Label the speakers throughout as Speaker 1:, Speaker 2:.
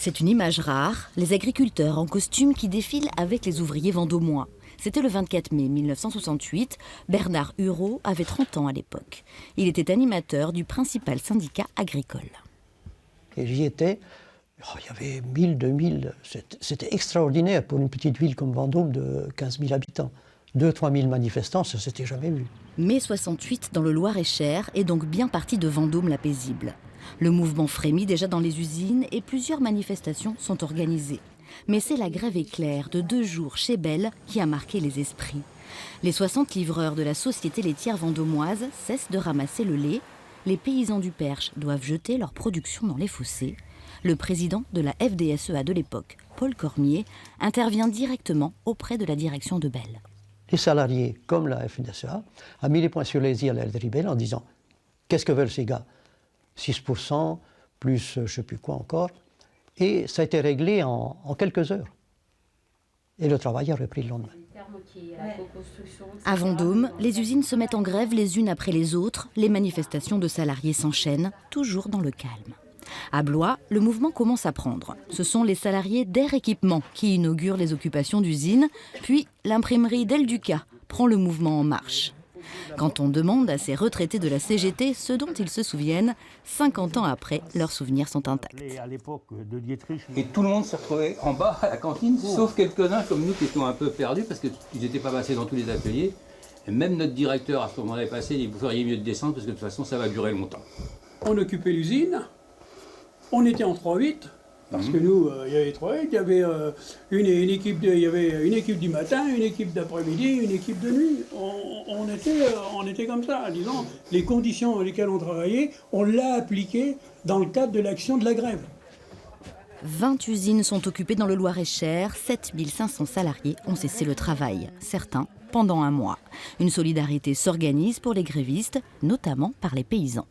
Speaker 1: C'est une image rare, les agriculteurs en costume qui défilent avec les ouvriers vendômois. C'était le 24 mai 1968, Bernard Hureau avait 30 ans à l'époque. Il était animateur du principal syndicat agricole.
Speaker 2: Et j'y étais, il y avait 1000, 2000, c'était extraordinaire pour une petite ville comme Vendôme de 15 000 habitants. 2-3 000 manifestants, ça s'était jamais vu.
Speaker 1: Mai 68 dans le Loir-et-Cher est donc bien parti de Vendôme la paisible. Le mouvement frémit déjà dans les usines et plusieurs manifestations sont organisées. Mais c'est la grève éclair de 2 jours chez Bell qui a marqué les esprits. Les 60 livreurs de la société laitière vendômoise cessent de ramasser le lait. Les paysans du Perche doivent jeter leur production dans les fossés. Le président de la FDSEA de l'époque, Paul Cormier, intervient directement auprès de la direction de Bell.
Speaker 2: Les salariés, comme la FDSEA, a mis les points sur les i à la laiterie Bell en disant « Qu'est-ce que veulent ces gars ?» 6%, plus je ne sais plus quoi encore. Et ça a été réglé en quelques heures. Et le travail a repris le lendemain.
Speaker 1: À Vendôme, les usines se mettent en grève les unes après les autres. Les manifestations de salariés s'enchaînent, toujours dans le calme. À Blois, le mouvement commence à prendre. Ce sont les salariés d'Air Équipement qui inaugurent les occupations d'usines. Puis l'imprimerie Del Duca prend le mouvement en marche. Quand on demande à ces retraités de la CGT ce dont ils se souviennent, 50 ans après, leurs souvenirs sont intacts.
Speaker 3: Et tout le monde se retrouvait en bas à la cantine, sauf quelques-uns comme nous qui étions un peu perdus parce qu'ils n'étaient pas passés dans tous les ateliers. Et même notre directeur à ce moment-là est passé, il dit vous feriez mieux de descendre parce que de toute façon ça va durer longtemps.
Speaker 4: On occupait l'usine, on était en 3-8. Parce que nous, il y avait 3-8, il y avait une équipe du matin, une équipe d'après-midi, une équipe de nuit. On était comme ça, disons, les conditions dans lesquelles on travaillait, on l'a appliqué dans le cadre de l'action de la grève.
Speaker 1: 20 usines sont occupées dans le Loir-et-Cher, 7500 salariés ont cessé le travail, certains pendant 1 mois. Une solidarité s'organise pour les grévistes, notamment par les paysans.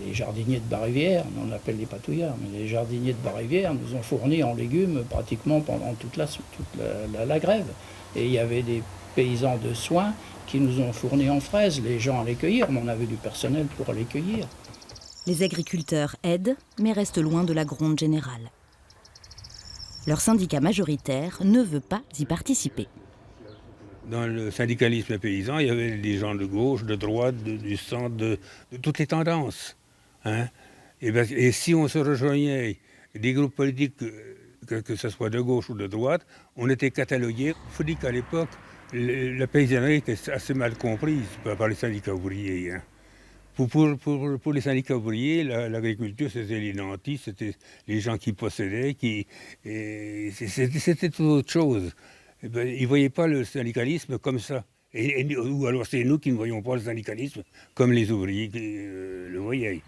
Speaker 5: Les jardiniers de Bas-Rivière, on appelle les patouillards, mais les jardiniers de Bas-Rivière nous ont fourni en légumes pratiquement pendant toute la grève. Et il y avait des paysans de soins qui nous ont fourni en fraises. Les gens allaient cueillir, mais on avait du personnel pour aller cueillir.
Speaker 1: Les agriculteurs aident, mais restent loin de la gronde générale. Leur syndicat majoritaire ne veut pas y participer.
Speaker 6: Dans le syndicalisme paysan, il y avait des gens de gauche, de droite, du centre, de toutes les tendances. Hein. Et si on se rejoignait des groupes politiques, que ce soit de gauche ou de droite, on était catalogués. Il faut dire qu'à l'époque, la paysannerie était assez mal comprise par les syndicats ouvriers. Hein. Pour les syndicats ouvriers, l'agriculture, c'était les nantis, c'était les gens qui possédaient, c'était tout autre chose. Ils ne voyaient pas le syndicalisme comme ça. Ou alors c'est nous qui ne voyons pas le syndicalisme comme les ouvriers le voyaient.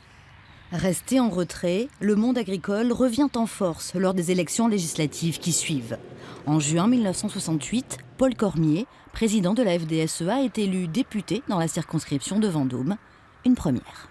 Speaker 1: Resté en retrait, le monde agricole revient en force lors des élections législatives qui suivent. En juin 1968, Paul Cormier, président de la FDSEA, est élu député dans la circonscription de Vendôme. Une première.